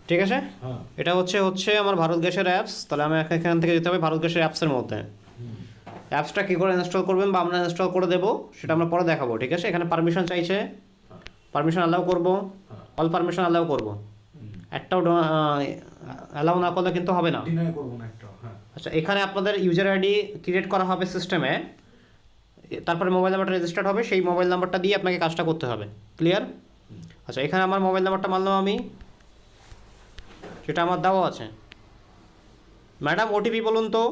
ঠিক আছে, এটা হচ্ছে আমার ভারত গ্যাসের অ্যাপস। তাহলে আমি এখান থেকে যেতে হবে ভারত গ্যাসের অ্যাপসের মধ্যে। অ্যাপসটা কী করে ইনস্টল করবেন বা আমরা ইনস্টল করে দেবো সেটা আমরা পরে দেখাবো। ঠিক আছে, এখানে পারমিশন চাইছে, পারমিশন অ্যালাউ করবো, অল পারমিশন অ্যালাউ করবো, একটাও অ্যালাউ না করলে কিন্তু হবে না। আচ্ছা, এখানে আপনাদের ইউজার আইডি ক্রিয়েট করা হবে সিস্টেমে, তারপরে মোবাইল নাম্বারটা রেজিস্টার্ড হবে, সেই মোবাইল নাম্বারটা দিয়ে আপনাকে কাজটা করতে হবে। ক্লিয়ার? আচ্ছা, এখানে আমার মোবাইল নাম্বারটা মানলাম আমি, সেটা আমার দেওয়া আছে। ম্যাডাম ওটিপি বলুন তো।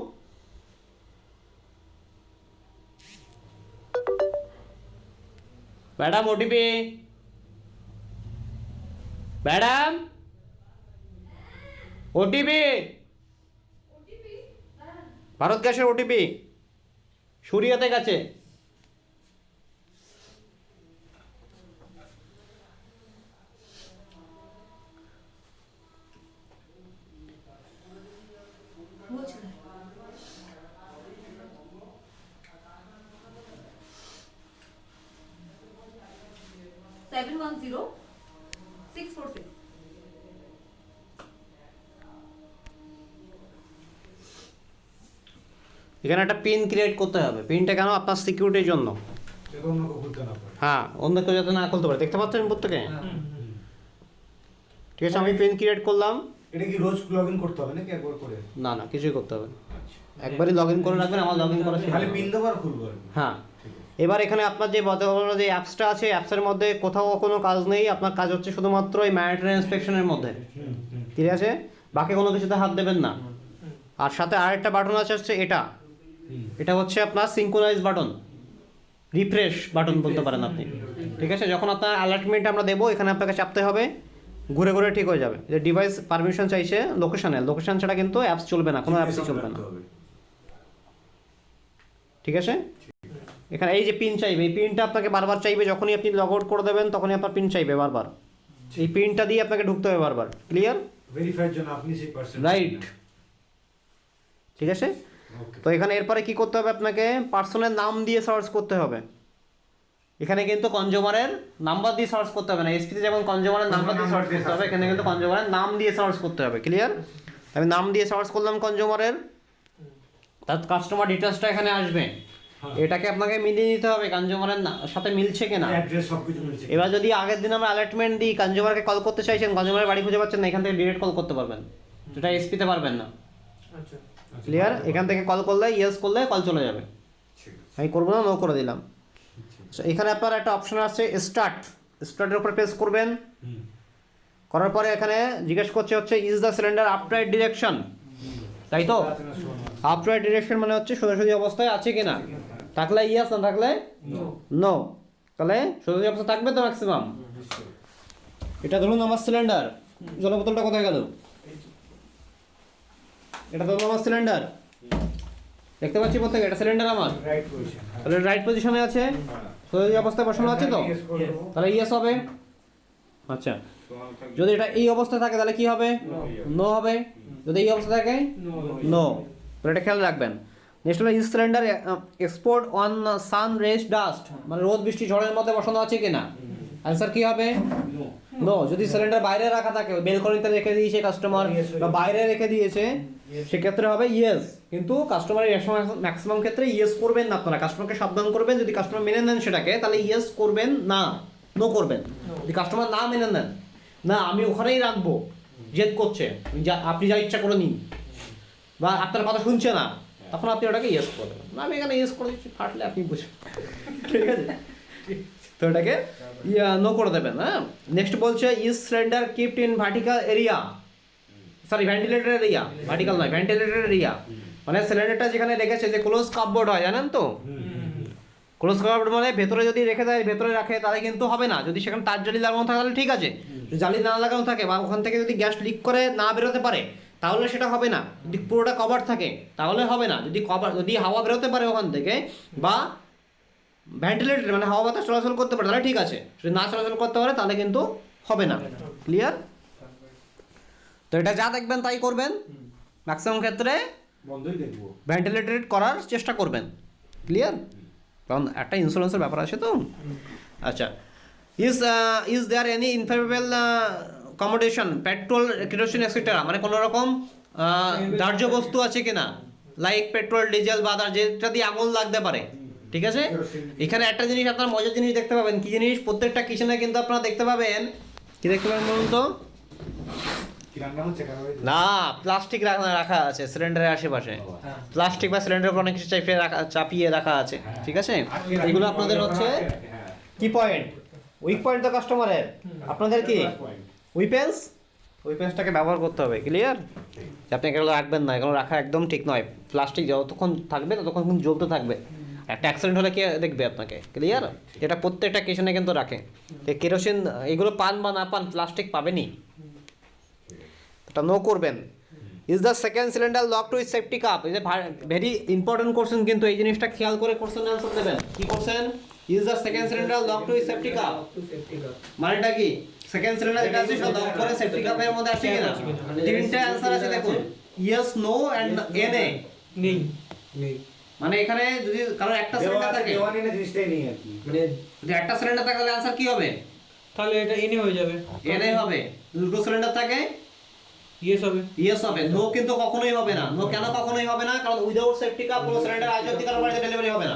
Madam OTP, madam OTP, Bharat গ্যাসের ওটিপি সুরিয়াতে গেছে। এখানে একটা পিন ক্রিয়েট করতে হবে। পিনটা কেন? আপনার সিকিউরিটির জন্য। হ্যাঁ, অন্য কেউ যাতে না খুলতে পারে। দেখতে পাচ্ছেন প্রত্যেকে? ঠিক আছে, আমি পিন ক্রিয়েট করলাম। এটা কি রোজ লগইন করতে হবে নাকি একবার করে? না না, কিছুই করতে হবে না, একবারই লগ ইন করে রাখবেন। আমার লগ ইন করা ছিল, খালি পিন দেবো আর খুলবো। হ্যাঁ, এবার এখানে আপনার যে বর্তমানে যে অ্যাপসটা আছে, অ্যাপসের মধ্যে কোথাও কোনো কাজ নেই। আপনার কাজ হচ্ছে শুধুমাত্র এই ম্যানিটারি ইন্সপেকশনের মধ্যে। ঠিক আছে, বাকি কোনো কিছুতে হাত দেবেন না। আর সাথে আরেকটা বাটন আছে, হচ্ছে এটা হচ্ছে আপনার সিঙ্ক্রোনাইজ বাটন, রিফ্রেশ বাটন বলতে পারেন আপনি। ঠিক আছে, যখন আপনার অ্যালার্টমেন্ট আমরা দেবো, এখানে আপনাকে চাপতে হবে, ঘুরে ঘুরে ঠিক হয়ে যাবে। যে ডিভাইস পারমিশন চাইছে লোকেশন ছাড়া কিন্তু অ্যাপস চলবে না, কোনো অ্যাপসই চলবে না। ঠিক আছে, এখানে এই যে পিন চাইবে, এই পিনটা আপনাকে বারবার চাইবে। যখনই আপনি লগ আউট করে দেবেন তখনই আপনার পিন চাইবে বারবার। এই পিনটা দিয়ে আপনাকে ঢুকতে হবে বারবার। ক্লিয়ার? ভেরিফাইয়ের জন্য আপনি সেই পারসন। রাইট। ঠিক আছে, তো এখানে এরপরে কি করতে হবে? আপনাকে পার্সনের নাম দিয়ে সার্চ করতে হবে। এখানে কিন্তু কনজিউমারের নাম্বার দিয়ে সার্চ করতে হবে না। এসপিতে যেমন কনজিউমারের নাম্বার দিয়ে সার্চ করতে হবে, এখানে কিন্তু কনজিউমারের নাম দিয়ে সার্চ করতে হবে। ক্লিয়ার? আমি নাম দিয়ে সার্চ করলাম কনজিউমারের, তার কাস্টমার ডিটেলসটা এখানে আসবে। এটাকে আপনাকে মিলিয়ে নিতে হবে কনজিউমারের সাথে মিলছে কিনা। এবার যদি আগের দিন আমরা অ্যালার্টমেন্ট দিই, কনজিউমারকে কল করতে চাইছেন, কনজিউমারের বাড়ি খুঁজে পাচ্ছেন না, এখান থেকে ডিরেক্ট কল করতে পারবেন, যেটা এসপিতে পারবেন না। ক্লিয়ার? এখান থেকে কল করলে, ইয়েস করলে কল চলে যাবে। আমি করবো না, নো করে দিলাম। এখানে আপনার একটা অপশন আছে স্টার্টের উপর প্রেস করবেন। করার পরে এখানে জিজ্ঞেস করছে হচ্ছে is the cylinder upright direction, তাই তো? আপরাইট ডিরেকশন মানে হচ্ছে সোজাসুজি অবস্থায় আছে কিনা। থাকলে ইয়েস, না থাকলে নো। তাহলে সোজাসুজি অবস্থা থাকবে তো ম্যাক্সিমাম। এটা ধরুন আমার সিলিন্ডার, জল বোতলটা কোথায় গেল? এটা ধরুন আমার সিলিন্ডার, দেখতে পাচ্ছি প্রত্যেকে, এটা সিলিন্ডার আমার। তাহলে রাইট পজিশনে আছে, সোজাসুজি অবস্থায় বসানো আছে তো, তাহলে ইয়েস হবে। আচ্ছা, যদি এটা এই অবস্থায় থাকে তাহলে কি হবে? নো হবে। যদি এই অবস্থা থাকে নো। তো এটা খেয়াল রাখবেন। নেক্সট হলো is cylinder export on sun rays dust, মানে রোদ বৃষ্টি ঝড়ের মধ্যে বসানো আছে কিনা। অ্যান্সার কি হবে? নো। যদি সিলিন্ডার বাইরে রাখা থাকে, বেলকনিতে রেখে দিয়েছে কাস্টমার বা বাইরে রেখে দিয়েছে, সেক্ষেত্রে হবে ইয়েস। কিন্তু কাস্টমারের ম্যাক্সিমাম ক্ষেত্রে ইয়েস করবেন না আপনারা। কাস্টমারকে সাবধান করবেন, যদি কাস্টমার মেনে নেন সেটাকে, তাহলে ইয়েস করবেন না, নো করবেন। যদি কাস্টমার না মেনে নেন, না আমি ওখানেই রাখবো, জেদ করছে, আপনি যা ইচ্ছা করে নিন, বা আপনার কথা শুনছে না, তখন আপনি ওটাকে ইয়েস করে দেবেন। না, আমি এখানে ইয়েস করে দিচ্ছি, ফাটলে আপনি বুঝবেন। ঠিক আছে, তো এটাকে নো করে দেবেন। হ্যাঁ, নেক্সট বলছে is cylinder kept in vertical area, sorry ventilator area, vertical নয়, ভেন্টিলেটর এরিয়া। মানে সিলিন্ডারটা যেখানে রেখেছে, যে ক্লোজ কাপবোর্ড হয় জানেন তো, ক্লোজ কাপবোর্ড মানে ভেতরে যদি রেখে দেয়, ভেতরে রাখে, তাহলে কিন্তু হবে না। যদি সেখানে তার জালি লাগানো থাকে তাহলে ঠিক আছে, যদি জালি না লাগানো থাকে বা ওখান থেকে যদি গ্যাস লিক করে না বেরোতে পারে তাহলে সেটা হবে না। যদি পুরোটা কভার থাকে তাহলে হবে না। যদি হাওয়া বেরোতে পারে ওখান থেকে, বা ভেন্টিলেটর মানে হাওয়া বাতাস চলাচল করতে পারে, তাহলে ঠিক আছে। যদি না চলাচল করতে পারে তাহলে কিন্তু হবে না। ক্লিয়ার? তো এটা যা দেখবেন তাই করবেন। ম্যাক্সিমাম ক্ষেত্রে ভেন্টিলেটেড করার চেষ্টা করবেন। ক্লিয়ার? কারণ একটা ইন্স্যুরেন্সের ব্যাপার আছে তো। আচ্ছা, is there any inflammable accommodation petrol kerosene etcetera, মানে কোনো রকম দাহ্য বস্তু আছে কিনা, লাইক পেট্রোল ডিজেল বা আদার যেটা দিয়ে আগুন লাগতে পারে, ঠিক আছে। এখানে একটা জিনিস আপনার মজার জিনিস দেখতে পাবেন, কি জিনিস, প্রত্যেকটা কিচেনে কিন্তু আপনারা দেখতে পাবেন, কি দেখতে পাবেন বলুন তো, কি রান্না হচ্ছে কারণ না প্লাস্টিক রাখা আছে সিলিন্ডারের আশেপাশে, প্লাস্টিক বা সিলিন্ডারের উপর অনেক কিছু চাপিয়ে রাখা আছে, ঠিক আছে। এগুলো আপনাদের হচ্ছে কি পয়েন্ট, উইক পয়েন্ট তো কাস্টমারের, আপনাদের কি উইপেন্সটাকে ব্যবহার করতে হবে, ক্লিয়ার। আপনি এগুলো রাখবেন না, এগুলো রাখা একদম ঠিক নয়, প্লাস্টিক যতক্ষণ থাকবে ততক্ষণ কিন্তু জ্বলতে থাকবে, একটা অ্যাক্সিডেন্ট হলে কে দেখবে আপনাকে, ক্লিয়ার। এটা প্রত্যেকটা কিচেনে কিন্তু রাখে, কেরোসিন এগুলো পান বা না পান প্লাস্টিক পাবেনই, এটা নো করবেন। Is the second cylinder lock to safety cup, এই যে ভেরি ইম্পর্টেন্ট কোশ্চেন, কিন্তু এই জিনিসটা খেয়াল করে কোশ্চেন অ্যান্সার দেবেন। কি question, is the second cylinder lock to safety cup, মানেটা কি, সেকেন্ড সিলিন্ডার যেটা আছে সেটা লক করে সেফটি কাপের মধ্যে আছে কিনা, তিনটা অ্যান্সার আছে দেখুন, ইয়েস নো এন্ড এনএ নেই। মানে এখানে যদি কারণ একটা সিলিন্ডার থাকে, দেওয়ানি না জিনিসটাই নেই আর কি, মানে যদি একটা সিলিন্ডার থাকে তাহলে অ্যান্সার কি হবে, তাহলে এটা এনে হয়ে যাবে, এনএ হবে। দুটো সিলিন্ডার থাকে ইয়েস হবে। ইয়েস হবে, নো কিন্তু কখনোই হবে না। নো কেন কখনোই হবে না, কারণ উইদাউট সেফটি কাপ কোনো সিলিন্ডার আজ অব্দি কারো বাড়িতে ডেলিভারি হবে না।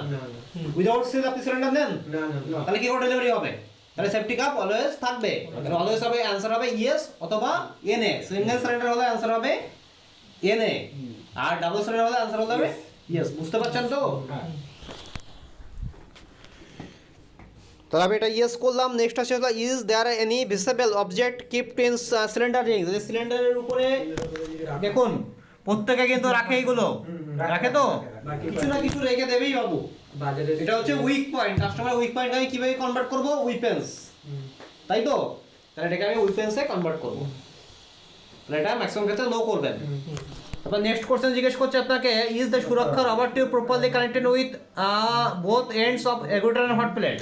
উইদাউট সিল আপনি সিলিন্ডার নেন, তাহলে কি করে ডেলিভারি হবে, তাহলে সেফটি কাপ অলওয়েজ থাকবে, তাহলে অলওয়েজ হবে অ্যানসার হবে ইয়েস অথবা এনএ। সিঙ্গেল সিলিন্ডার হলে অ্যানসার হবে এনএ, আর ডাবল সিলিন্ডার হলে অ্যানসার হবে ইয়েস। বুঝতে পারছেন তো? তাহলে আমি এটা ইয়েস করলাম। নেক্সট আছে is there any visible object kept in cylinder ring, যদি সিলিন্ডারের উপরে দেখুন প্রত্যেকে কিন্তু রাখে, এইগুলো রাখে তো, কিছু না কিছু রেখে দেবেই বাবু। এটা হচ্ছে weak point, customer weak point আমি কিভাবে কনভার্ট করব, উইপেন্স, তাই তো, তাহলে এটাকে আমি উইপেন্সে কনভার্ট করব, তাহলে এটা ম্যাক্সিমাম ক্ষেত্রে নো করবেন। তারপর নেক্সট কোশ্চেন জিজ্ঞেস করছে আপনাকে, is the Suraksha rubber tube properly connected with both ends of regulator and hot plate,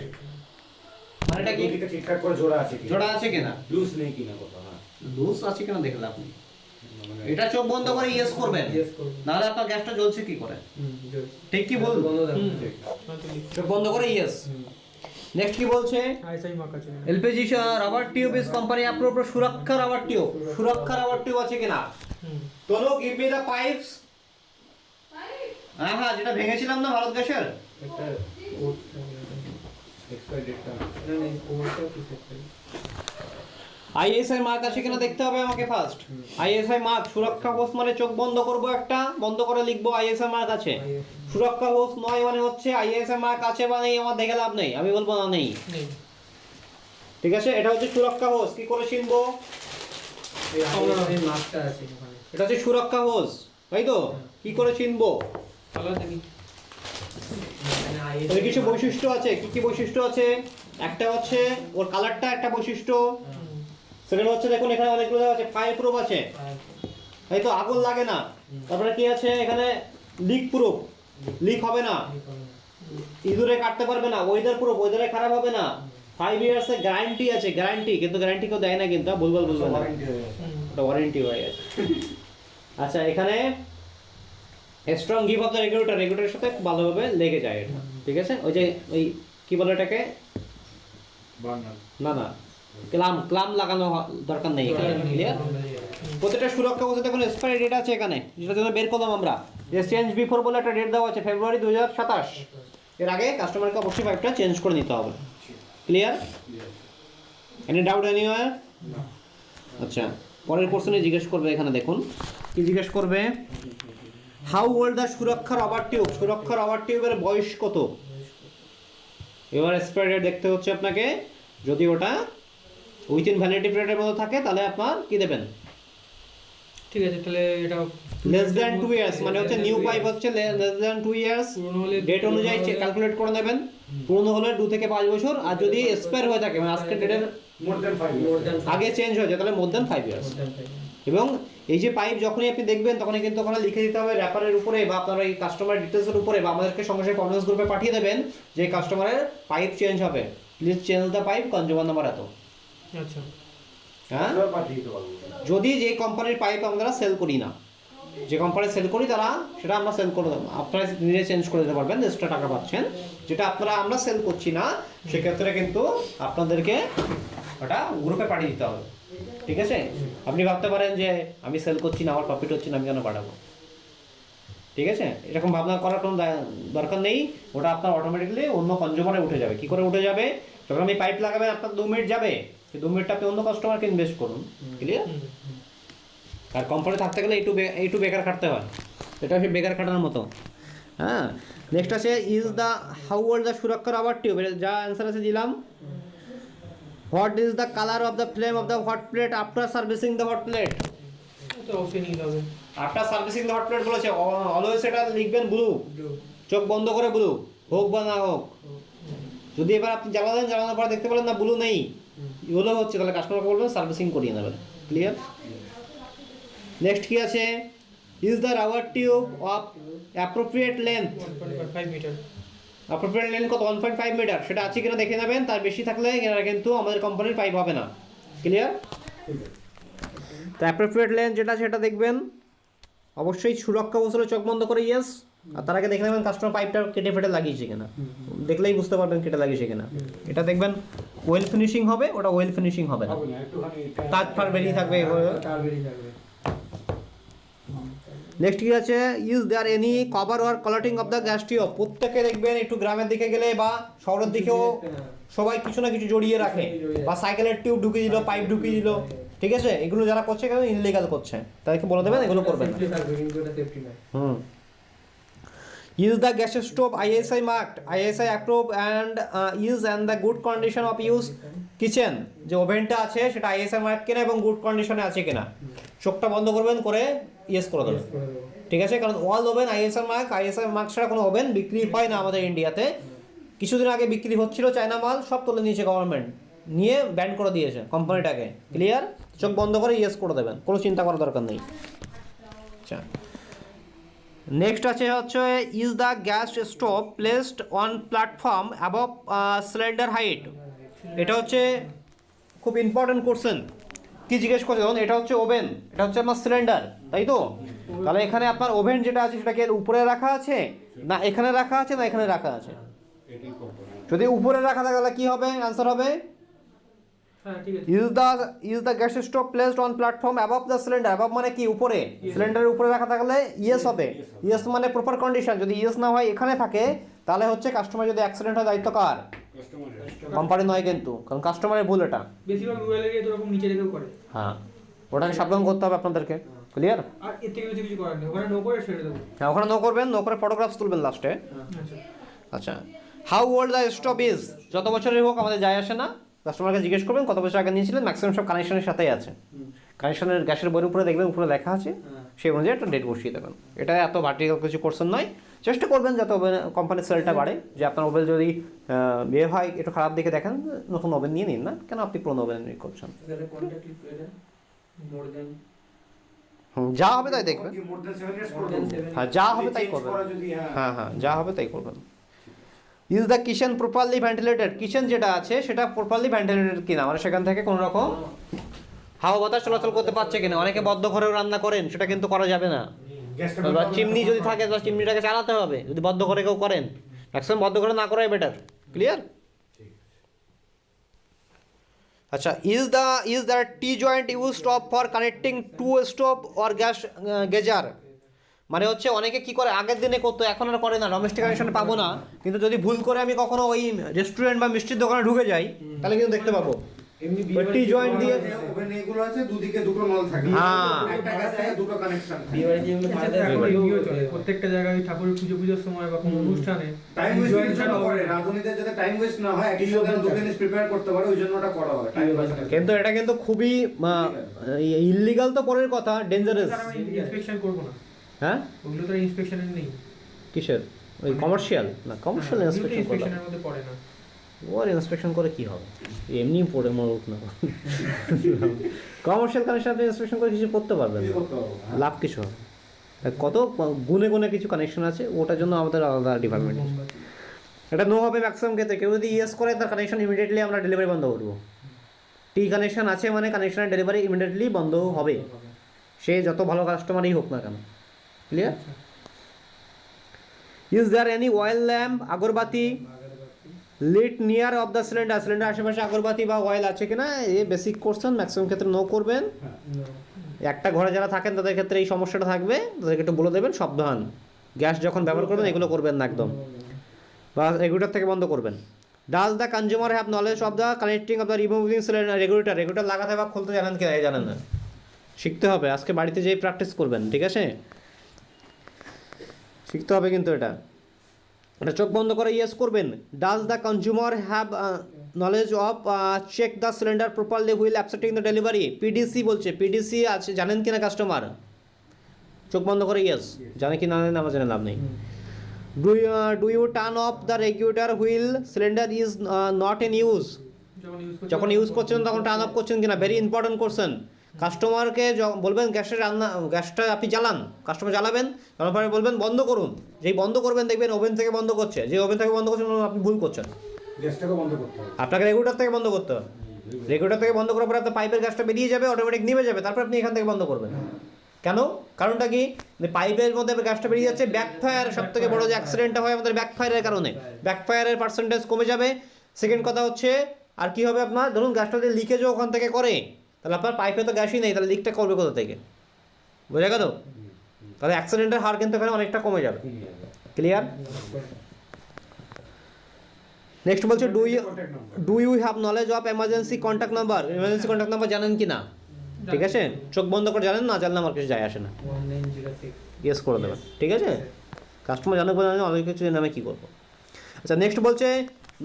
মানে এটা কি ঠিকঠাক করে জোড়া আছে কি, জোড়া আছে কিনা, লুজ নেই কিনা কথা, হ্যাঁ লুজ আছে কিনা দেখলে আপনি এটা চোখ বন্ধ করে ইয়েস করবেন, নাহলে আপনার গ্যাসটা জ্বলছে কি করে, ঠিক কি বল, চোখ বন্ধ করে ইয়েস। নেক্সট কি বলছে, LPG rubber tube is company approved সুরক্ষা রাবার টিউব, সুরক্ষা রাবার টিউব আছে কিনা, তোলো গিভ মি দ্য পাইপস। হ্যাঁ যেটা ভেঙেছিলাম না ভারত গ্যাসের, একটা এক্সপায়ার ডেটটা আইএসআই মার্ক আছে কিনা দেখতে হবে আমাকে ফার্স্ট। আইএসআই মার্ক, সুরক্ষা হোস মানে চোখ বন্ধ করব, একটা বন্ধ করে লিখবো আইএসআই মার্ক আছে। সুরক্ষা হোস নয় মানে হচ্ছে আইএসআই মার্ক আছে বা নেই আমার দেখে লাভ নেই, আমি বলবো না নেই, ঠিক আছে। এটা হচ্ছে সুরক্ষা হোস, কি করে চিনবো, মার্কটা আছে ওখানে, এটা হচ্ছে সুরক্ষা হোস, তাই তো, কি করে চিনবো, এর কিছু বৈশিষ্ট্য আছে, কি কি বৈশিষ্ট্য আছে, একটা হচ্ছে ওর কালারটা একটা বৈশিষ্ট্য, সেকেন্ড হচ্ছে দেখুন এখানে অনেকগুলো আছে, ফায়ার প্রুফ আছে, তাই তো, আগুন লাগে না, তারপরে কি আছে এখানে লিক প্রুফ, লিক হবে না, ইঁদুরে কাটতে পারবে না, ওয়েদার প্রুফ, ওয়েদারে খারাপ হবে না, 5 ইয়ার্স এর গ্যারান্টি আছে, গ্যারান্টি, কিন্তু গ্যারান্টি কেউ দেয় না কিন্তু, বলবো না, ওটা ওয়ারেন্টি হয়ে গেছে। আচ্ছা এখানে strong give of the regulator, রেগুলেটরের সাথে ভালোভাবে লেগে যায় এটা, ঠিক আছে। ওই যে ওই কি বলে এটাকে, না না ক্লাম লাগানো দরকার নেই এখানে, ক্লিয়ার। প্রত্যেকটা সুরক্ষা বলতে দেখুন এক্সপায়ারি ডেট আছে এখানে, যেটা জন্য বের করলাম আমরা, যে চেঞ্জ বিফোর বলে একটা ডেট দেওয়া আছে ফেব্রুয়ারি 2027, এর আগে কাস্টমারকে অবশ্যই পাইপটা চেঞ্জ করে নিতে হবে, ক্লিয়ার। Any doubt anywhere? আচ্ছা পরের কোশ্চেনে জিজ্ঞেস করবে, এখানে দেখুন কি জিজ্ঞেস করবে, হাউ ওল্ড দ্য সুরক্ষা রাবার টিউব, সুরক্ষা রাবার টিউবের বয়স কত, এবার এক্সপায়ারি ডেট দেখতে হচ্ছে আপনাকে, যদি ওটা উইথিন ভ্যালিডিটি পিরিয়ডের মধ্যে থাকে তাহলে আপনার কি দেবেন, ঠিক আছে, তাহলে এটা লেস দ্যান 2 ইয়ার্স, মানে হচ্ছে নিউ পাইপ হচ্ছে লেস দ্যান 2 ইয়ার্স, ডেট অনুযায়ী ক্যালকুলেট করে নেবেন, পুরনো হলে 2 থেকে 5 বছর, আর যদি এক্সপায়ার হয়ে থাকে মানে আজকের ডেটের মোর দ্যান 5 ইয়ার্স আগে চেঞ্জ হয়ে যায় তাহলে মোর দ্যান 5 ইয়ার্স। এবং এই যে পাইপ যখনই আপনি দেখবেন তখনই কিন্তু ওখানে লিখে দিতে হবে র্যাপারের উপরে বা আপনার এই কাস্টমার ডিটেলসের উপরে, বা আমাদেরকে সঙ্গে সঙ্গে কনফারেন্স গ্রুপে পাঠিয়ে দেবেন যে কাস্টমারের পাইপ চেঞ্জ হবে, please change the pipe, consumer number এত। আচ্ছা হ্যাঁ পাঠিয়ে দিতে পারবো, যদি যে কোম্পানির পাইপ আমরা সেল করি না, যে কোম্পানি সেল করি তারা সেটা আমরা সেল করে দেবো, আপনারা নিজে চেঞ্জ করে দিতে পারবেন, এক্সট্রা টাকা পাচ্ছেন। যেটা আমরা সেল করছি না সেক্ষেত্রে কিন্তু আপনাদেরকে ওটা গ্রুপে পাঠিয়ে দিতে হবে, ঠিক আছে? আপনি ভাবতে পারেন যে আমি সেল করছি না, আমার প্রফিট হচ্ছে না, আমি কেন পাঠাবো, ঠিক আছে? এরকম ভাবনা করার কোনো দরকার নেই। ওটা আপনার অটোমেটিকলি অন্য কনজিউমারে উঠে যাবে। কী করে উঠে যাবে? যখন আপনি পাইপ লাগাবেন আপনার 2 মিনিট যাবে, সেই 2 মিনিটটা আপনি অন্য কাস্টমারকে ইনভেস্ট করুন, ক্লিয়ার? আর কোম্পানি থাকতে গেলে একটু বেকার খাটতে হয়, এটা হচ্ছে বেকার খাটানোর মতো। হ্যাঁ, নেক্সট আছে is the how old the সুরক্ষার আবার টিউব, যা অ্যান্সার আছে দিলাম। What is the colour of the flame of the hot plate after servicing the hot plate? তো অবশ্যই নীল হবে। After servicing the hot plate বলেছে, অলওয়েজ এটা লিখবেন ব্লু, চোখ বন্ধ করে ব্লু, হোক বা না হোক। যদি এবার আপনি জ্বালানোর পর দেখতে পেলেন না ব্লু নেই, ইয়েলো হচ্ছে, তাহলে কাস্টমারকে বলবেন সার্ভিসিং করিয়ে নেবেন, ক্লিয়ার? নেক্সট কি আছে? Is the rubber tube of appropriate length? 1.5 metre. Appropriate length কত? 1.5 মিটার। সেটা আছে কিনা দেখে নেবেন, তার বেশি থাকলে এরা কিন্তু আমাদের কোম্পানির পাইপ হবে না, ক্লিয়ার? তো অ্যাপ্রোপ্রিয়েট লেন্থ যেটা সেটা দেখবেন, অবশ্যই সুরক্ষা বছরে চোখ বন্ধ করে ইয়েস। আর তার আগে দেখে নেবেন কাস্টমার পাইপটা কেটে ফেটে লাগিয়েছে কিনা, দেখলেই বুঝতে পারবেন কেটে লাগিয়েছে কিনা। এটা দেখবেন ওয়েল ফিনিশিং হবে, ওটা ওয়েল ফিনিশিং হবে না, তার ফার বেরিয়ে থাকবে। নেক্সট কি আছে? Is there any cover or coating of the gas tube? প্রত্যেকে দেখবেন একটু গ্রামের দিকে গেলে বা শহরের দিকেও সবাই কিছু না কিছু জড়িয়ে রাখে, বা সাইকেলের টিউব ঢুকিয়ে দিল, পাইপ ঢুকিয়ে দিল, ঠিক আছে? এগুলো যারা করছে কেন ইনলিগাল করছে, তাদেরকে বলে দেবেন এগুলো করবেন না। Is the gas stove ISI marked? ISI approved and is and the good condition of use kitchen? যে ওভেনটা আছে সেটা ISI মার্ক কিনা এবং গুড কন্ডিশনে আছে কিনা, চোখটা বন্ধ করবেন করে ইয়েস করে দেবেন, ঠিক আছে? কারণ অল ওভেন ISI মার্ক ছাড়া কোনো ওভেন বিক্রি হয় না আমাদের ইন্ডিয়াতে। কিছুদিন আগে বিক্রি হচ্ছিল চায়না মাল, সব তুলে নিয়েছে গভর্নমেন্ট, নিয়ে ব্যান করে দিয়েছে কোম্পানিটাকে, ক্লিয়ার? চোখ বন্ধ করে ইয়েস করে দেবেন, কোনো চিন্তা করার দরকার নেই। আচ্ছা, নেক্সট আছে হচ্ছে is the gas stove placed on platform above cylinder height? এটা হচ্ছে খুব ইম্পর্টেন্ট কোশ্চেন। কি জিজ্ঞেস করছে? ধরুন এটা হচ্ছে ওভেন, এটা হচ্ছে আমার সিলিন্ডার, তাই তো? তাহলে এখানে আপনার ওভেন যেটা আছে সেটাকে উপরে রাখা আছে না এখানে রাখা আছে না এখানে রাখা আছে? যদি উপরে রাখা থাকে তাহলে কি হবে? আনসার হবে is the gas stove placed on platform above the cylinder? Above মানে কি? উপরে, সিলিন্ডারের উপরে রাখা থাকলে ইয়েস হবে। ইয়েস মানে প্রপার কন্ডিশন। যদি ইয়েস না হয় এখানে থাকে তাহলে হচ্ছে কাস্টমার যদি অ্যাক্সিডেন্ট হয় দায়িত্ব কার? কোম্পানি নয় কিন্তু, কারণ কাস্টমারের ভুল এটা। বেশিরভাগ রুরাল এরিয়া তো এরকম নিচে রেখেও করে। হ্যাঁ, ওটাকে সাবধান করতে হবে আপনাদেরকে, ক্লিয়ার? আর এর থেকে বেশি কিছু করার নেই, ওখানে নো করে ছেড়ে দেবো। হ্যাঁ, ওখানে নো করবেন, নো করে ফটোগ্রাফস তুলবেন লাস্টে। আচ্ছা, আচ্ছা, how old the stove is? যত বছরের হোক আমাদের যায় আসে না, কাস্টমারকে জিজ্ঞেস করবেন কত বছর আগে নিয়েছিলেন, ম্যাক্সিমাম সব কানেকশনের সাথেই আছে। কানেকশনের গ্যাসের বইয়ের উপরে দেখবেন উপরে লেখা আছে, সেই অনুযায়ী একটা ডেট বসিয়ে দেবেন। এটা এত ভার্টিক্যাল কিছু কোর্সেন নয়, চেষ্টা করবেন যাতে ওভেন কোম্পানির সেলটা বাড়ে। যে আপনার ওভেন যদি বিয়ে হয় একটু খারাপ দিকে দেখেন, নতুন ওভেন নিয়ে নিন না, কেন আপনি পুরোনো ওভেন নিয়ে করছেন। যা হবে তাই দেখবেন, হ্যাঁ যা হবে তাই করবেন, হ্যাঁ হ্যাঁ যা হবে তাই করবেন। Is the kitchen properly ventilated? Kitchen যেটা আছে সেটা প্রপারলি ভেন্টিলেটেড কিনা, মানে সেখান থেকে কোনো রকম হাওয়া বাতাস চলাচল করতে পারছে কিনা। অনেকে বদ্ধ ঘরেও রান্না করেন, সেটা কিন্তু করা যাবে না। চিমনি যদি থাকে তাহলে চিমনিটাকে চালাতে হবে, যদি বদ্ধ ঘরে কেউ করেন। ম্যাক্সিমাম বদ্ধ ঘরে না করাই বেটার, ক্লিয়ার? আচ্ছা, is the T joint used for connecting two stove or gas geyser? মানে হচ্ছে অনেকে কি করে আগের দিনে করতো, এখন আর করে না, ডোমেস্টিক কানেকশনে পাবো না। কিন্তু যদি ভুল করে আমি কখনো ওই রেস্টুরেন্ট বা মিষ্টির দোকানে ঢুকে যাই তাহলে কিন্তু দেখতে পাবো টি জয়েন্ট দিয়ে ওভেন এগুলো আছে, দুদিকে দুটো নল থাকে, হ্যাঁ একটা গ্যাস থেকে দুটো কানেকশন। প্রত্যেকটা জায়গায় ঠাকুরের পুজোর সময় বা কোনো অনুষ্ঠানে টাইম ওয়েস্ট না করে, রাঁধুনিতে যাতে টাইম ওয়েস্ট না হয়, একই সাথে দুটো জিনিস প্রিপেয়ার করতে পারে, ওই জন্য ওটা করা হয়। টাইম ওয়েস্ট কিন্তু এটা কিন্তু খুবই ইললিগাল তো পরের কথা, ডেঞ্জারাস। ইন্সপেকশন করবো না, হ্যাঁ ওগুলো তো ইন্সপেকশনের নেই। কিসের? ওই কমার্শিয়াল না, কমার্শিয়াল ইন্সপেকশন করতে ইন্সপেকশনের মধ্যে পড়ে না। ওর ইন্সপেকশন করে কি হবে? এমনি পড়ে মরুক না। কমার্শিয়াল কানেকশন আপনি ইন্সপেকশন করে কিছু করতে পারবেন না, লাভ কিছু হবে। কত গুনে গুনে কিছু কানেকশন আছে, ওটার জন্য আমাদের আলাদা ডিপার্টমেন্ট আছে। এটা নো হবে ম্যাক্সিমাম ক্ষেত্রে। কেউ যদি ইয়েস করে তার কানেকশন ইমিডিয়েটলি আমরা ডেলিভারি বন্ধ করবো। টি কানেকশন আছে মানে কানেকশনের ডেলিভারি ইমিডিয়েটলি বন্ধ হবে, সে যত ভালো কাস্টমারই হোক না কেন, clear? Is there any oil lamp, আগরবাতি lit near of the cylinder, cylinder আশেপাশে আগরবাতি বা অয়েল আছে কিনা, এই বেসিক কোশ্চেন, ম্যাক্সিমাম ক্ষেত্রে নো করবেন। একটা ঘরে যারা থাকেন তাদের ক্ষেত্রে এই সমস্যাটা থাকবে, তাদেরকে একটু বলে দেবেন সাবধান, গ্যাস যখন ব্যবহার করবেন এগুলো করবেন না একদম, বা রেগুলেটর থেকে বন্ধ করবেন। Does the consumer have knowledge of the connecting of the removing cylinder, regulator, regulator লাগাতে বা খুলতে জানেন কিনা, জানেন না, শিখতে হবে, আজকে বাড়িতে যেই প্র্যাকটিস করবেন, ঠিক আছে, শিখতে হবে কিন্তু এটা চোখ বন্ধ করে ইয়েস করবেন। Does the consumer have knowledge of check the cylinder properly while accepting the delivery, PDC বলছে, পিডিসি আছে, জানেন কিনা কাস্টমার, চোখ বন্ধ করে ইয়েস, জানে কি না জানেন আমার জেনে লাভ নেই। Do you turn off the regulator while cylinder is not in use, যখন ইউজ করছেন তখন টার্ন অফ করছেন কিনা, ভেরি ইম্পর্টেন্ট কোশ্চেন। কাস্টমারকে বলবেন গ্যাসটা আপনি জ্বালান, কাস্টমার জ্বালাবেন, তারপরে বলবেন বন্ধ করুন, যেই বন্ধ করবেন দেখবেন ওভেন থেকে বন্ধ করছে, যে ওভেন থেকে বন্ধ করছেন আপনি ভুল করছেন, গ্যাসটাকে বন্ধ করতে হবে, আপনাকে রেগুলেটর থেকে বন্ধ করতে হবে, রেগুলেটর থেকে বন্ধ করার পরে আপনার পাইপের গ্যাসটা বেরিয়ে যাবে, অটোমেটিক নিভে যাবে, তারপর আপনি এখান থেকে বন্ধ করবেন। কেন, কারণটা কি, পাইপের মধ্যে গ্যাসটা বেরিয়ে যাচ্ছে, ব্যাকফায়ার, সব থেকে বড় যে অ্যাক্সিডেন্টটা হয় আমাদের ব্যাকফায়ারের কারণে, ব্যাকফায়ারের পার্সেন্টেজ কমে যাবে। সেকেন্ড কথা হচ্ছে আর কি হবে, আপনার ধরুন গ্যাসটা যদি লিকেজও ওখান থেকে করে, তাহলে আপনার পাইপে তো গ্যাসই নেই, তাহলে লিকটা করবে কোথা থেকে, বোঝা গেল, তাহলে অ্যাক্সিডেন্টের হার কিন্তু এখানে অনেকটা কমে যাবে। ক্লিয়ার? নেক্সট বলছে do you have knowledge of emergency contact number, emergency contact number জানেন কি না, ঠিক আছে, চোখ বন্ধ করে জানেন না, জানলে আমার কিছু যায় আসে না, ইয়েস করে দেবেন, ঠিক আছে, কাস্টমার জানুক বা জানেন, অনেক কিছু নামে কী করবো। আচ্ছা নেক্সট বলছে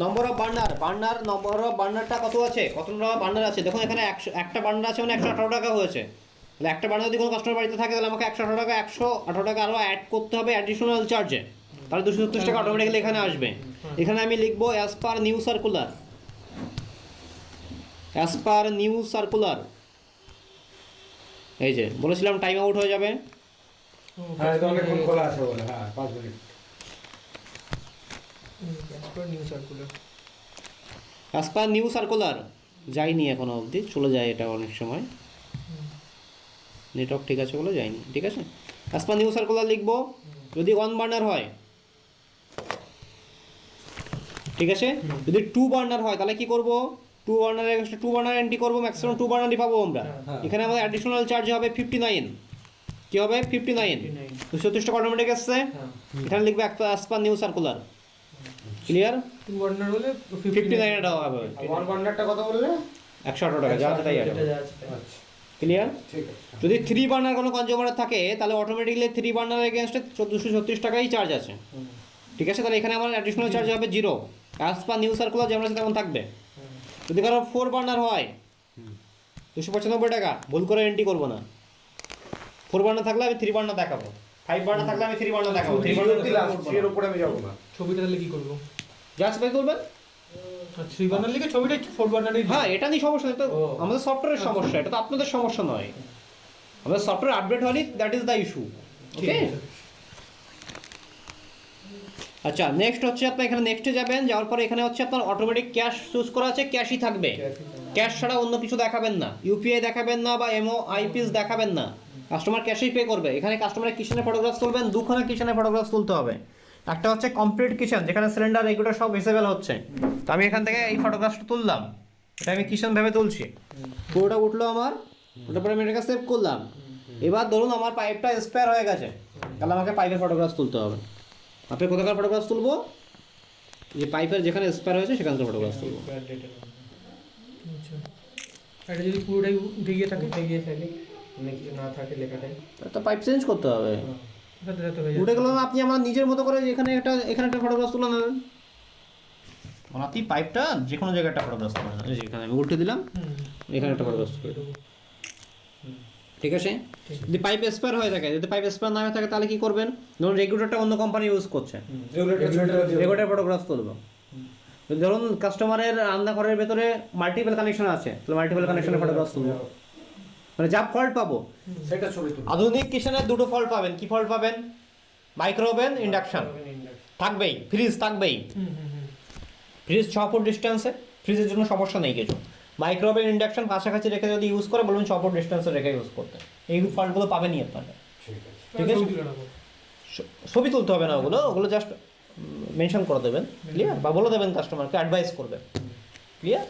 number of burner, number of বার্নারটা কত আছে, কত বার্নার আছে, দেখুন এখানে একটা বার্নার আছে মানে 118 টাকা হয়েছে, তাহলে একটা বার্নার যদি কোনো কাস্টমার বাড়িতে থাকে তাহলে আমাকে 118 টাকা আরও অ্যাড করতে হবে অ্যাডিশনাল চার্জে, তাহলে 236 টাকা অটোমেটিক্যালি এখানে আসবে। এখানে আমি লিখবো as per new circular, as per new circular, এই যে বলেছিলাম টাইম আউট হয়ে যাবে, হ্যাঁ এটা অনেকক্ষণ খোলা আছে বলে, হ্যাঁ 5 minute. As per new circular যায়নি এখনো অবধি, চলে যায় এটা অনেক সময়, নেটওয়ার্ক ঠিক আছে বলে যায়নি, ঠিক আছে, অ্যাজ পার নিউ সার্কুলার লিখবো। যদি 1 বার্নার হয়, ঠিক আছে, যদি 2 বার্নার হয় তাহলে কি করব, 2 বার্নার এন্ট্রি করবো, ম্যাক্সিমাম 2 বার্নারই পাবো আমরা, এখানে আমাদের অ্যাডিশনাল চার্জ হবে 59, কি হবে 59, 236 টাকা অটোমেটিক আসছে, এখানে লিখবে as per new circular. Clear? 2 burner হলে 59 টাকা হবে, 1 বার্নারটা কত বললে? 118 টাকা, যা আছে তাই আছে। আচ্ছা ক্লিয়ার? ঠিক আছে। যদি 3 বার্নার কোনো কনজিউমার থাকে তাহলে অটোমেটিকলি 3 বার্নার এগেনস্টে 236 টাকাই চার্জ আছে, ঠিক আছে, তাহলে এখানে আমার অ্যাডিশনাল চার্জ হবে 0, অ্যাজ পার নিউ সার্কুলার যেমন আছে তেমন থাকবে। যদি কারো 4 বার্নার হয় 295 টাকা, ভুল করে এন্ট্রি করবো না, 4 বার্নার থাকলে আমি 3 বার্নার দেখাবো, 5 বার্নার থাকলে আমি 3 বার্নার দেখাবো, 3 বার্নার দিলাম, এর উপরে আমি যাব না। ছবিটা তাহলে কি করবো, যা স্পেস করবেন, 3 বার্নার লিখে ছবিটা 4 বার্নারই, হ্যাঁ এটা নিয়ে সমস্যা নেই তো, আমাদের সফটওয়্যারের সমস্যা, এটা তো আপনাদের সমস্যা নয়, আমাদের সফটওয়্যার আপডেট হয়নি, দ্যাট ইজ দ্য ইস্যু। ওকে, আচ্ছা নেক্সট হচ্ছে আপনার এখানে নেক্সটে যাবেন, যাওয়ার পরে এখানে হচ্ছে আপনার অটোমেটিক ক্যাশ চুজ করা আছে, ক্যাশই থাকবে, ক্যাশ ছাড়া অন্য কিছু দেখাবেন না, ইউপিআই দেখাবেন না বা এমও আইপিএস দেখাবেন না, কাস্টমার ক্যাশেই পে করবে। এখানে কাস্টমারের কিচেনের ফটোগ্রাফ তুলবেন, দুখানা কিচেনের ফটোগ্রাফ তুলতে হবে, একটা হচ্ছে কমপ্লিট কিচেন যেখানে সিলিন্ডার এগুলো সব ভিজিবল হচ্ছে, তো আমি এখান থেকে এই ফটোগ্রাফটা তুললাম, এটা আমি কিচেন ভেবে তুলছি, পুরোটা উঠলো আমার, ওটার পরে আমি এটাকে সেভ করলাম। এবার ধরুন আমার পাইপটা এক্সপায়ার হয়ে গেছে, তাহলে আমাকে পাইপের ফটোগ্রাফ তুলতে হবে, আপনি কোথাকার ফটোগ্রাফ তুলবো, যে পাইপের যেখানে এক্সপায়ার হয়েছে সেখানকার ফটোগ্রাফ তুলবো। আচ্ছা, এটা যদি পুরোটাই উঠে গিয়ে থাকে, মানে কিছু না থাকে লেখাটাই, তো পাইপ চেঞ্জ করতে হবে, উঠে গেল না, আপনি আমার নিজের মতো করে এখানে একটা ফটোগ্রাফ তুলে নেবেন, মানে আপনি পাইপটা যে কোনো জায়গায় একটা ফটোগ্রাফ তুলে নেবেন, এখানে আমি উল্টে দিলাম, এখানে একটা ফটোগ্রাফ তুলে দেবো, ঠিক আছে। যদি পাইপ এক্সপায়ার হয়ে থাকে, যদি পাইপ এক্সপায়ার না হয়ে থাকে তাহলে কি করবেন, ধরুন রেগুলেটরটা অন্য কোম্পানি ইউজ করছে, রেগুলেটর ফটোগ্রাফ তুলবো। ধরুন কাস্টমারের রান্নাঘরের ভেতরে মাল্টিপল কানেকশন আছে, তাহলে মাল্টিপল কানেকশনের ফটোগ্রাফ তুলবো, মানে যা ফল্ট পাবো সেটা ছবি তুলবো। আধুনিক কিচেনের 2টো ফল্ট পাবেন, কি ফল্ট পাবেন, মাইক্রোওভেন, ইন্ডাকশন থাকবেই, ফ্রিজ থাকবেই, ফ্রিজ 6 ফুট ডিস্টেন্সে, ফ্রিজের জন্য সমস্যা নেই কিছু, মাইক্রোওভেন, ইন্ডাকশন কাছাকাছি রেখে যদি ইউজ করে বলবেন 6 ফুট ডিস্টেন্সে রেখে ইউজ করতে, এই ফল্টগুলো পাবেনই আপনারা, ঠিক আছে। ছবি তুলতে হবে না, ওগুলো জাস্ট মেনশন করে দেবেন, ক্লিয়ার, বা বলে দেবেন কাস্টমারকে, অ্যাডভাইস করবে, ক্লিয়ার,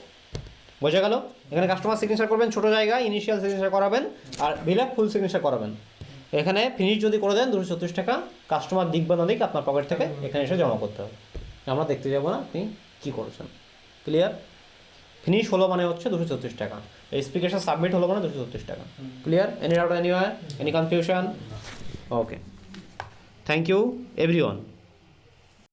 বোঝা গেল। এখানে কাস্টমার সিগনেচার করবেন ছোটো জায়গায়, ইনিশিয়াল সিগনেচার করাবেন, আর বিল ফুল সিগনেচার করাবেন। এখানে ফিনিশ যদি করে দেন 234 টাকা, কাস্টমার দিক বা না দিক আপনার পকেট থেকে এখানে এসে জমা করতে হবে, আমরা দেখতে যাবো না আপনি কী করেছেন, ক্লিয়ার। ফিনিশ হলো মানে হচ্ছে 234 টাকা, স্পিকেশন সাবমিট হলো মানে 234 টাকা, clear. Any doubt, any confusion? Okay, thank you everyone.